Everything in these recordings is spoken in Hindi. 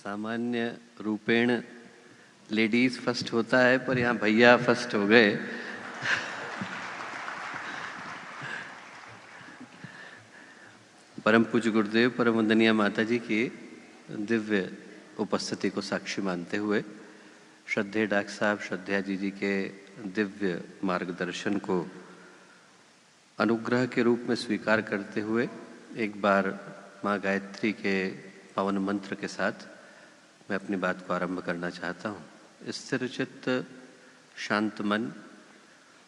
सामान्य रूपेण लेडीज फर्स्ट होता है, पर यहाँ भैया फर्स्ट हो गए। परम पूज्य गुरुदेव परम वंदनीय माता जी की दिव्य उपस्थिति को साक्षी मानते हुए श्रद्धेय डॉक्टर साहब श्रद्धा जी के दिव्य मार्गदर्शन को अनुग्रह के रूप में स्वीकार करते हुए एक बार माँ गायत्री के पावन मंत्र के साथ मैं अपनी बात को आरंभ करना चाहता हूँ। स्थिर चित्त शांत मन,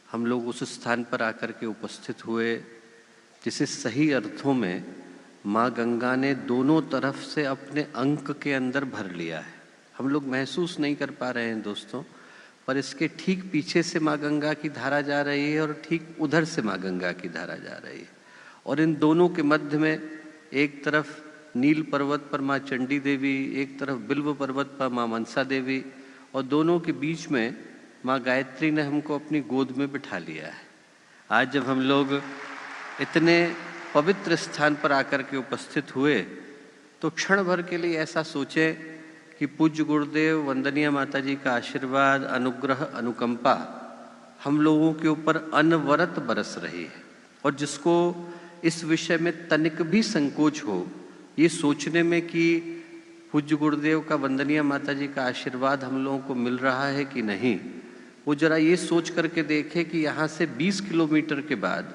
हम लोग उस स्थान पर आकर के उपस्थित हुए जिसे सही अर्थों में माँ गंगा ने दोनों तरफ से अपने अंक के अंदर भर लिया है। हम लोग महसूस नहीं कर पा रहे हैं दोस्तों, पर इसके ठीक पीछे से माँ गंगा की धारा जा रही है और ठीक उधर से माँ गंगा की धारा जा रही है। और इन दोनों के मध्य में एक तरफ नील पर्वत पर माँ चंडी देवी, एक तरफ बिल्व पर्वत पर माँ मनसा देवी, और दोनों के बीच में माँ गायत्री ने हमको अपनी गोद में बिठा लिया है। आज जब हम लोग इतने पवित्र स्थान पर आकर के उपस्थित हुए तो क्षण भर के लिए ऐसा सोचें कि पूज्य गुरुदेव वंदनीय माता जी का आशीर्वाद, अनुग्रह, अनुकंपा हम लोगों के ऊपर अनवरत बरस रही है। और जिसको इस विषय में तनिक भी संकोच हो ये सोचने में कि पूज्य गुरुदेव का वंदनीय माता जी का आशीर्वाद हम लोगों को मिल रहा है कि नहीं, वो जरा ये सोच करके देखे कि यहाँ से 20 किलोमीटर के बाद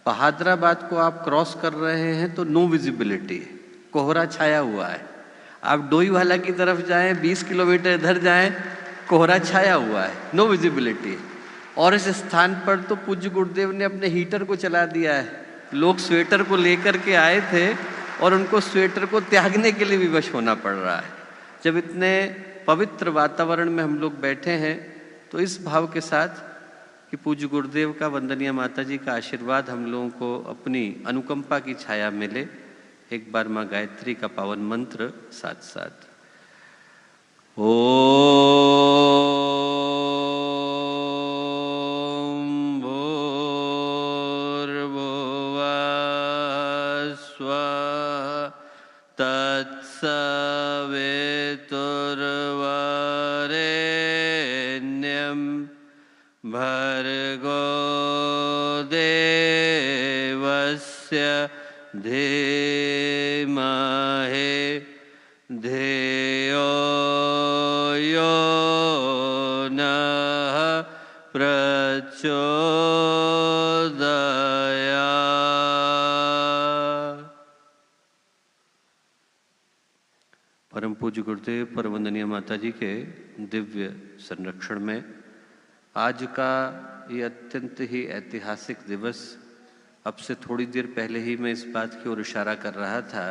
बहादुराबाद को आप क्रॉस कर रहे हैं तो नो विजिबिलिटी है, कोहरा छाया हुआ है। आप डोईवाला की तरफ जाएं, 20 किलोमीटर इधर जाएं, कोहरा छाया हुआ है, नो विजिबिलिटी है। और इस स्थान पर तो पूज्य गुरुदेव ने अपने हीटर को चला दिया है। लोग स्वेटर को लेकर के आए थे और उनको स्वेटर को त्यागने के लिए विवश होना पड़ रहा है। जब इतने पवित्र वातावरण में हम लोग बैठे हैं तो इस भाव के साथ कि पूज्य गुरुदेव का वंदनीय माता जी का आशीर्वाद हम लोगों को अपनी अनुकंपा की छाया मिले, एक बार माँ गायत्री का पावन मंत्र साथ साथ। ओम भूर्भुवः स्वः तत्सवितुर्वरेण्यं भर्गो देवस्य धीमहि धियो यो नः प्रचोदयात्। परम पूज्य गुरुदेव परम वंदनीय माता जी के दिव्य संरक्षण में आज का ये अत्यंत ही ऐतिहासिक दिवस, अब से थोड़ी देर पहले ही मैं इस बात की ओर इशारा कर रहा था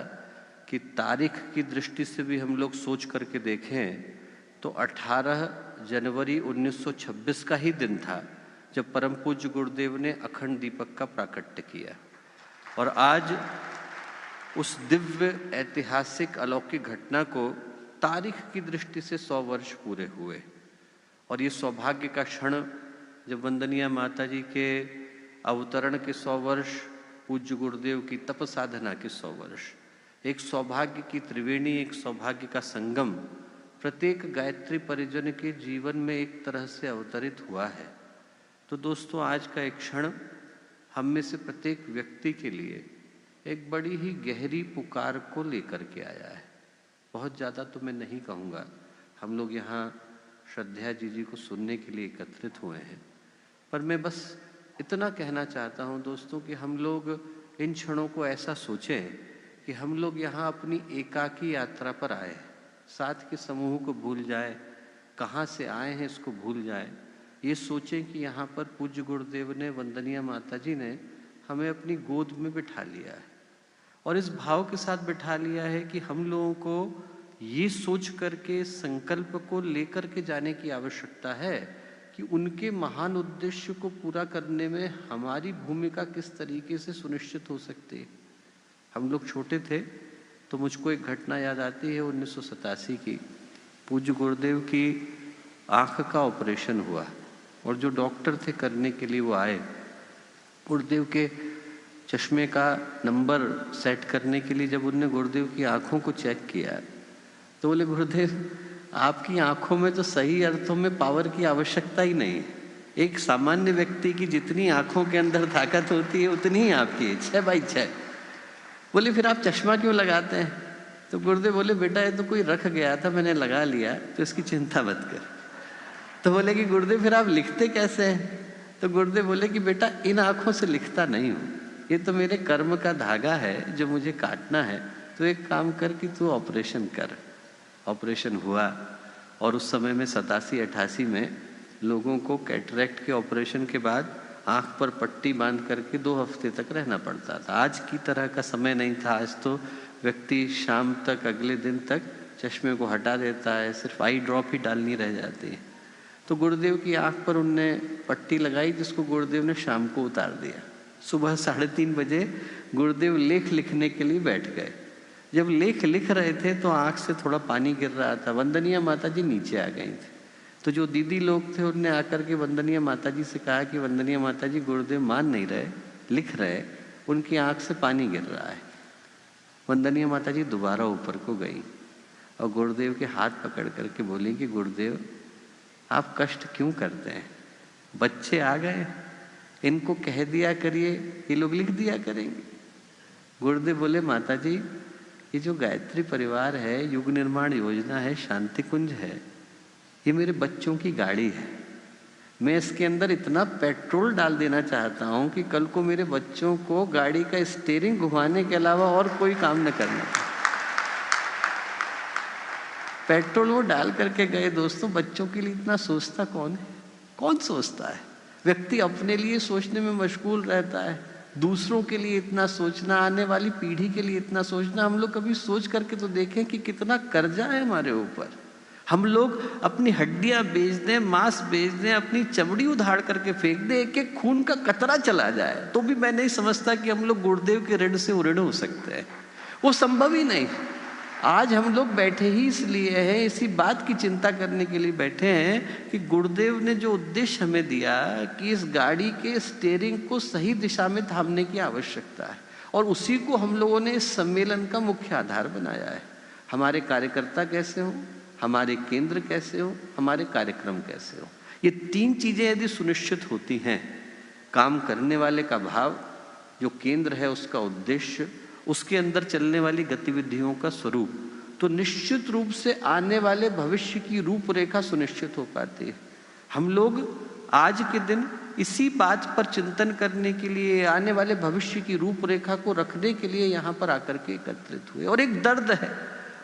कि तारीख की दृष्टि से भी हम लोग सोच करके देखें तो 18 जनवरी 1926 का ही दिन था जब परम पूज्य गुरुदेव ने अखंड दीपक का प्राकट्य किया। और आज उस दिव्य ऐतिहासिक अलौकिक घटना को तारीख की दृष्टि से 100 वर्ष पूरे हुए। और ये सौभाग्य का क्षण जब वंदनीय माता जी के अवतरण के 100 वर्ष, पूज्य गुरुदेव की तप साधना के 100 वर्ष, एक सौभाग्य की त्रिवेणी, एक सौभाग्य का संगम प्रत्येक गायत्री परिजन के जीवन में एक तरह से अवतरित हुआ है। तो दोस्तों आज का एक क्षण हम में से प्रत्येक व्यक्ति के लिए एक बड़ी ही गहरी पुकार को लेकर के आया है। बहुत ज़्यादा तो मैं नहीं कहूँगा, हम लोग यहाँ श्रद्धा जी को सुनने के लिए एकत्रित हुए हैं, पर मैं बस इतना कहना चाहता हूँ दोस्तों कि हम लोग इन क्षणों को ऐसा सोचें कि हम लोग यहाँ अपनी एकाकी यात्रा पर आए, साथ के समूह को भूल जाए, कहाँ से आए हैं इसको भूल जाए, ये सोचें कि यहाँ पर पूज्य गुरुदेव ने, वंदनीय माता जी ने हमें अपनी गोद में बिठा लिया है। और इस भाव के साथ बिठा लिया है कि हम लोगों को ये सोच करके संकल्प को लेकर के जाने की आवश्यकता है कि उनके महान उद्देश्य को पूरा करने में हमारी भूमिका किस तरीके से सुनिश्चित हो सकती है। हम लोग छोटे थे तो मुझको एक घटना याद आती है 1987 की। पूज्य गुरुदेव की आँख का ऑपरेशन हुआ और जो डॉक्टर थे करने के लिए वो आए। गुरुदेव के चश्मे का नंबर सेट करने के लिए जब उनने गुरुदेव की आँखों को चेक किया तो बोले गुरुदेव आपकी आंखों में तो सही अर्थों में पावर की आवश्यकता ही नहीं है। एक सामान्य व्यक्ति की जितनी आंखों के अंदर ताकत होती है उतनी ही आपकी है, 6/6। बोले फिर आप चश्मा क्यों लगाते हैं? तो गुरुदेव बोले बेटा ये तो कोई रख गया था, मैंने लगा लिया, तो इसकी चिंता मत कर। तो बोले कि गुरुदेव फिर आप लिखते कैसे हैं? तो गुरुदेव बोले कि बेटा इन आंखों से लिखता नहीं हूँ, ये तो मेरे कर्म का धागा है जो मुझे काटना है। तो एक काम कर कि तू ऑपरेशन कर। ऑपरेशन हुआ और उस समय में 87-88 में लोगों को कैटरेक्ट के ऑपरेशन के बाद आंख पर पट्टी बांध करके 2 हफ्ते तक रहना पड़ता था। आज की तरह का समय नहीं था। आज तो व्यक्ति शाम तक, अगले दिन तक चश्मे को हटा देता है, सिर्फ आई ड्रॉप ही डालनी रह जाती है। तो गुरुदेव की आंख पर उनने पट्टी लगाई, जिसको गुरुदेव ने शाम को उतार दिया। सुबह 3:30 बजे गुरुदेव लेख लिखने के लिए बैठ गए। जब लेख लिख रहे थे तो आंख से थोड़ा पानी गिर रहा था। वंदनीय माता जी नीचे आ गई थी। तो जो दीदी लोग थे उनने आकर के वंदनीय माता जी से कहा कि वंदनीय माता जी गुरुदेव मान नहीं रहे, लिख रहे, उनकी आंख से पानी गिर रहा है। वंदनीय माता जी दोबारा ऊपर को गई और गुरुदेव के हाथ पकड़ करके बोली कि गुरुदेव आप कष्ट क्यों करते हैं? बच्चे आ गए, इनको कह दिया करिए, ये लोग लिख दिया करेंगे। गुरुदेव बोले माता जी ये जो गायत्री परिवार है, युग निर्माण योजना है, शांति कुंज है, ये मेरे बच्चों की गाड़ी है। मैं इसके अंदर इतना पेट्रोल डाल देना चाहता हूं कि कल को मेरे बच्चों को गाड़ी का स्टीयरिंग घुमाने के अलावा और कोई काम न करना। पेट्रोल वो डाल करके गए। दोस्तों बच्चों के लिए इतना सोचता कौन है? कौन सोचता है? व्यक्ति अपने लिए सोचने में मशगूल रहता है, दूसरों के लिए इतना सोचना, आने वाली पीढ़ी के लिए इतना सोचना। हम लोग कभी सोच करके तो देखें कि कितना कर्जा है हमारे ऊपर। हम लोग अपनी हड्डियां बेच दें, मांस बेच दें, अपनी चमड़ी उधार करके फेंक दें, एक एक खून का कतरा चला जाए तो भी मैं नहीं समझता कि हम लोग गुरुदेव के ऋण से ऋण हो सकते हैं। वो संभव ही नहीं। आज हम लोग बैठे ही इसलिए हैं, इसी बात की चिंता करने के लिए बैठे हैं कि गुरुदेव ने जो उद्देश्य हमें दिया कि इस गाड़ी के स्टीयरिंग को सही दिशा में थामने की आवश्यकता है, और उसी को हम लोगों ने इस सम्मेलन का मुख्य आधार बनाया है। हमारे कार्यकर्ता कैसे हों, हमारे केंद्र कैसे हो, हमारे कार्यक्रम कैसे हो, ये 3 चीजें यदि सुनिश्चित होती हैं, काम करने वाले का भाव, जो केंद्र है उसका उद्देश्य, उसके अंदर चलने वाली गतिविधियों का स्वरूप, तो निश्चित रूप से आने वाले भविष्य की रूपरेखा सुनिश्चित हो पाती है। हम लोग आज के दिन इसी बात पर चिंतन करने के लिए, आने वाले भविष्य की रूपरेखा को रखने के लिए यहाँ पर आकर के एकत्रित हुए। और एक दर्द है,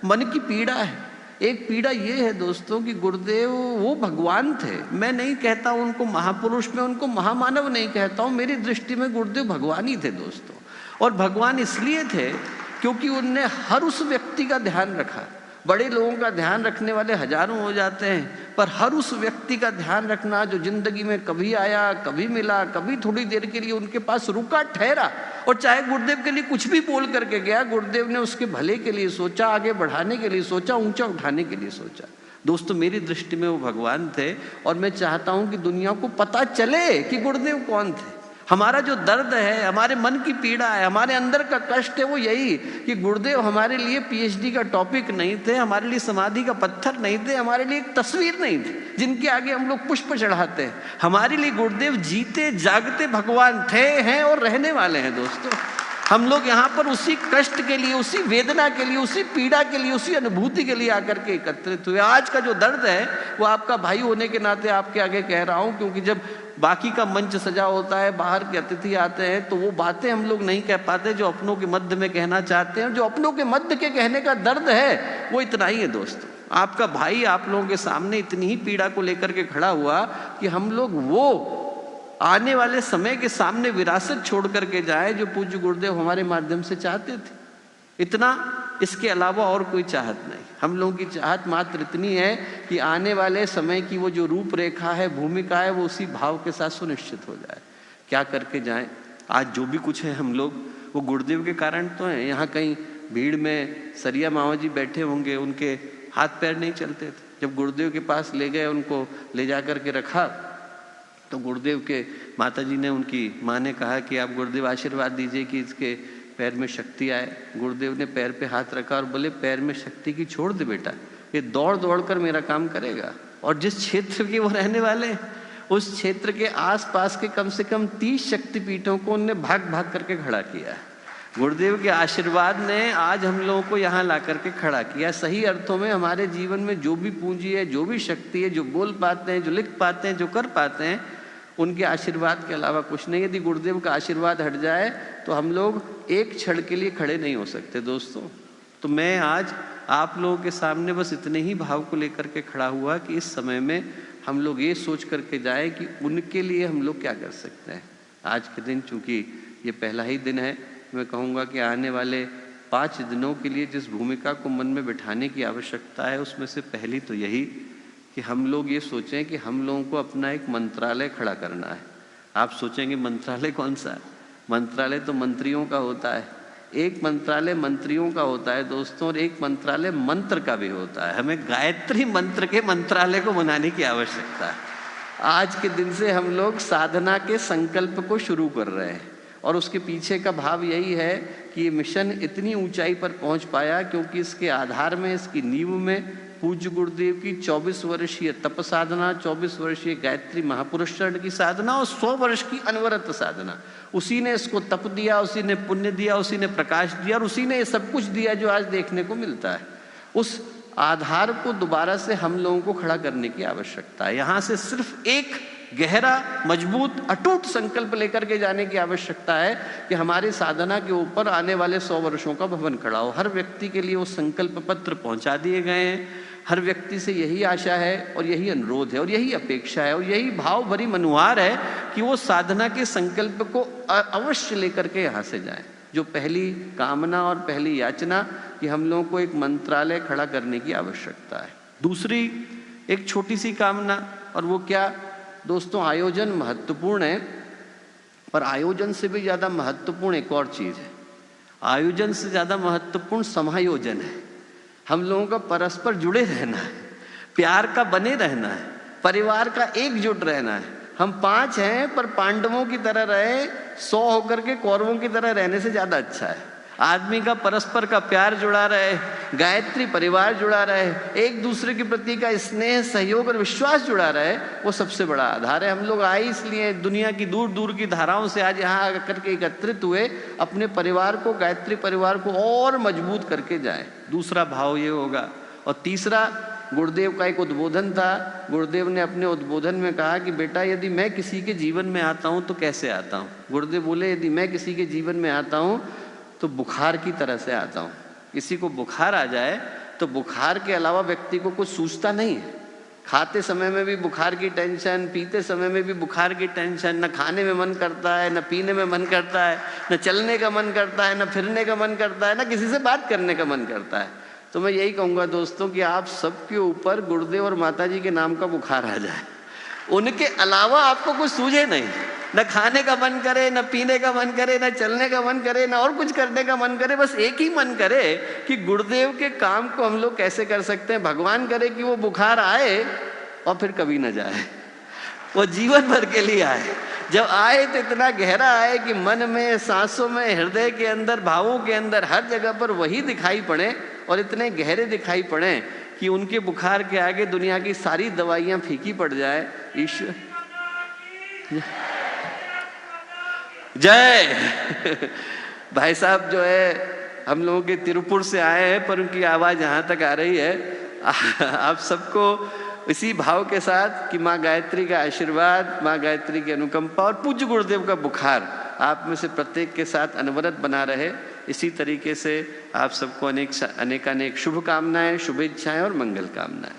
मन की पीड़ा है। एक पीड़ा ये है दोस्तों कि गुरुदेव वो भगवान थे। मैं नहीं कहता उनको महापुरुष, मैं उनको महामानव नहीं कहता हूँ। मेरी दृष्टि में गुरुदेव भगवान ही थे दोस्तों। और भगवान इसलिए थे क्योंकि उनने हर उस व्यक्ति का ध्यान रखा। बड़े लोगों का ध्यान रखने वाले हजारों हो जाते हैं, पर हर उस व्यक्ति का ध्यान रखना जो जिंदगी में कभी आया, कभी मिला, कभी थोड़ी देर के लिए उनके पास रुका, ठहरा, और चाहे गुरुदेव के लिए कुछ भी बोल करके गया, गुरुदेव ने उसके भले के लिए सोचा, आगे बढ़ाने के लिए सोचा, ऊंचा उठाने के लिए सोचा। दोस्तों मेरी दृष्टि में वो भगवान थे, और मैं चाहता हूं कि दुनिया को पता चले कि गुरुदेव कौन थे। हमारा जो दर्द है, हमारे मन की पीड़ा है, हमारे अंदर का कष्ट है, वो यही कि गुरुदेव हमारे लिए पीएचडी का टॉपिक नहीं थे, हमारे लिए समाधि का पत्थर नहीं थे, हमारे लिए एक तस्वीर नहीं थी जिनके आगे हम लोग पुष्प चढ़ाते हैं। हमारे लिए गुरुदेव जीते जागते भगवान थे, हैं और रहने वाले हैं। दोस्तों हम लोग यहाँ पर उसी कष्ट के लिए, उसी वेदना के लिए, उसी पीड़ा के लिए, उसी अनुभूति के लिए आकर के एकत्रित हुए। आज का जो दर्द है वो आपका भाई होने के नाते आपके आगे कह रहा हूँ, क्योंकि जब बाकी का मंच सजा होता है, बाहर के अतिथि आते हैं, तो वो बातें हम लोग नहीं कह पाते जो अपनों के मध्य में कहना चाहते हैं। जो अपनों के मध्य के कहने का दर्द है वो इतना ही है दोस्तों। आपका भाई आप लोगों के सामने इतनी ही पीड़ा को लेकर के खड़ा हुआ कि हम लोग वो आने वाले समय के सामने विरासत छोड़ करके जाए जो पूज्य गुरुदेव हमारे माध्यम से चाहते थे। इतना, इसके अलावा और कोई चाहत नहीं। हम लोगों की चाहत मात्र इतनी है कि आने वाले समय की वो जो रूपरेखा है, भूमिका है, वो उसी भाव के साथ सुनिश्चित हो जाए। क्या करके जाएं? आज जो भी कुछ है हम लोग वो गुरुदेव के कारण तो हैं। यहाँ कहीं भीड़ में सरिया मामा जी बैठे होंगे, उनके हाथ पैर नहीं चलते थे। जब गुरुदेव के पास ले गए, उनको ले जा करके रखा, तो गुरुदेव के माता जी ने, उनकी माँ ने कहा कि आप गुरुदेव आशीर्वाद दीजिए कि इसके पैर में शक्ति आए। गुरुदेव ने पैर पे हाथ रखा और बोले पैर में शक्ति की छोड़ दे बेटा, ये दौड़ दौड़ कर मेरा काम करेगा। और जिस क्षेत्र के वो रहने वाले, उस क्षेत्र के आसपास के कम से कम 30 शक्तिपीठों को उनने भाग भाग करके खड़ा किया। गुरुदेव के आशीर्वाद ने आज हम लोगों को यहाँ ला करके खड़ा किया। सही अर्थों में हमारे जीवन में जो भी पूंजी है, जो भी शक्ति है, जो बोल पाते हैं, जो लिख पाते हैं, जो कर पाते हैं, उनके आशीर्वाद के अलावा कुछ नहीं। यदि गुरुदेव का आशीर्वाद हट जाए तो हम लोग एक क्षण के लिए खड़े नहीं हो सकते दोस्तों। तो मैं आज आप लोगों के सामने बस इतने ही भाव को लेकर के खड़ा हुआ कि इस समय में हम लोग ये सोच करके जाए कि उनके लिए हम लोग क्या कर सकते हैं। आज के दिन चूंकि ये पहला ही दिन है, मैं कहूँगा कि आने वाले 5 दिनों के लिए जिस भूमिका को मन में बिठाने की आवश्यकता है, उसमें से पहली तो यही कि हम लोग ये सोचें कि हम लोगों को अपना एक मंत्रालय खड़ा करना है। आप सोचेंगे मंत्रालय कौन सा है? मंत्रालय तो मंत्रियों का होता है। एक मंत्रालय मंत्रियों का होता है दोस्तों, और एक मंत्रालय मंत्र का भी होता है। हमें गायत्री मंत्र के मंत्रालय को बनाने की आवश्यकता है। आज के दिन से हम लोग साधना के संकल्प को शुरू कर रहे हैं, और उसके पीछे का भाव यही है कि ये मिशन इतनी ऊंचाई पर पहुंच पाया क्योंकि इसके आधार में, इसकी नींव में पूज्य गुरुदेव की 24 वर्षीय तप साधना, 24 वर्षीय गायत्री महापुरुष चरण की साधना और 100 वर्ष की अनवरत साधना। उसी ने इसको तप दिया, उसी ने पुण्य दिया, उसी ने प्रकाश दिया, और उसी ने ये सब कुछ दिया जो आज देखने को मिलता है। उस आधार को दोबारा से हम लोगों को खड़ा करने की आवश्यकता है। यहाँ से सिर्फ एक गहरा, मजबूत, अटूट संकल्प लेकर के जाने की आवश्यकता है कि हमारी साधना के ऊपर आने वाले 100 वर्षों का भवन खड़ा हो। हर व्यक्ति के लिए वो संकल्प पत्र पहुंचा दिए गए हैं। हर व्यक्ति से यही आशा है और यही अनुरोध है और यही अपेक्षा है और यही भाव भरी मनुहार है कि वो साधना के संकल्प को अवश्य लेकर के यहाँ से जाएं। जो पहली कामना और पहली याचना कि हम लोगों को एक मंत्रालय खड़ा करने की आवश्यकता है। दूसरी एक छोटी सी कामना, और वो क्या दोस्तों, आयोजन महत्वपूर्ण है, पर आयोजन से भी ज्यादा महत्वपूर्ण एक और चीज है। आयोजन से ज्यादा महत्वपूर्ण समायोजन है। हम लोगों का परस्पर जुड़े रहना है, प्यार का बने रहना है, परिवार का एकजुट रहना है। हम 5 हैं पर पांडवों की तरह रहे, 100 होकर के कौरवों की तरह रहने से ज्यादा अच्छा है। आदमी का परस्पर का प्यार जुड़ा रहे, गायत्री परिवार जुड़ा रहे, एक दूसरे के प्रति का स्नेह, सहयोग और विश्वास जुड़ा रहे, वो सबसे बड़ा आधार है। हम लोग आए इसलिए दुनिया की दूर दूर की धाराओं से आज यहाँ आकर के एकत्रित हुए, अपने परिवार को, गायत्री परिवार को और मजबूत करके जाए। दूसरा भाव ये होगा। और तीसरा, गुरुदेव का एक उद्बोधन था। गुरुदेव ने अपने उद्बोधन में कहा कि बेटा यदि मैं किसी के जीवन में आता हूँ तो कैसे आता हूँ। गुरुदेव बोले यदि मैं किसी के जीवन में आता हूँ तो बुखार की तरह से आता हूँ। किसी को बुखार आ जाए तो बुखार के अलावा व्यक्ति को कुछ सूझता नहीं है। खाते समय में भी बुखार की टेंशन, पीते समय में भी बुखार की टेंशन, न खाने में मन करता है, न पीने में मन करता है, न चलने का मन करता है, न फिरने का मन करता है, न किसी से बात करने का मन करता है। तो मैं यही कहूँगा दोस्तों कि आप सबके ऊपर गुरुदेव और माताजी के नाम का बुखार आ जाए, उनके अलावा आपको कुछ सूझे नहीं, न खाने का मन करे, न पीने का मन करे, न चलने का मन करे, न और कुछ करने का मन करे। बस एक ही मन करे कि गुरुदेव के काम को हम लोग कैसे कर सकते हैं। भगवान करे कि वो बुखार आए और फिर कभी न जाए, वो जीवन भर के लिए आए। जब आए तो इतना गहरा आए कि मन में, सांसों में, हृदय के अंदर, भावों के अंदर, हर जगह पर वही दिखाई पड़े, और इतने गहरे दिखाई पड़े कि उनके बुखार के आगे दुनिया की सारी दवाइयाँ फीकी पड़ जाए। ईश्वर जय। भाई साहब जो है हम लोगों के तिरुपुर से आए हैं, पर उनकी आवाज़ यहाँ तक आ रही है। आप सबको इसी भाव के साथ कि माँ गायत्री का आशीर्वाद, माँ गायत्री की अनुकंपा और पूज्य गुरुदेव का बुखार आप में से प्रत्येक के साथ अनवरत बना रहे। इसी तरीके से आप सबको अनेकानेक शुभकामनाएं, शुभेच्छाएं और मंगल कामनाएं।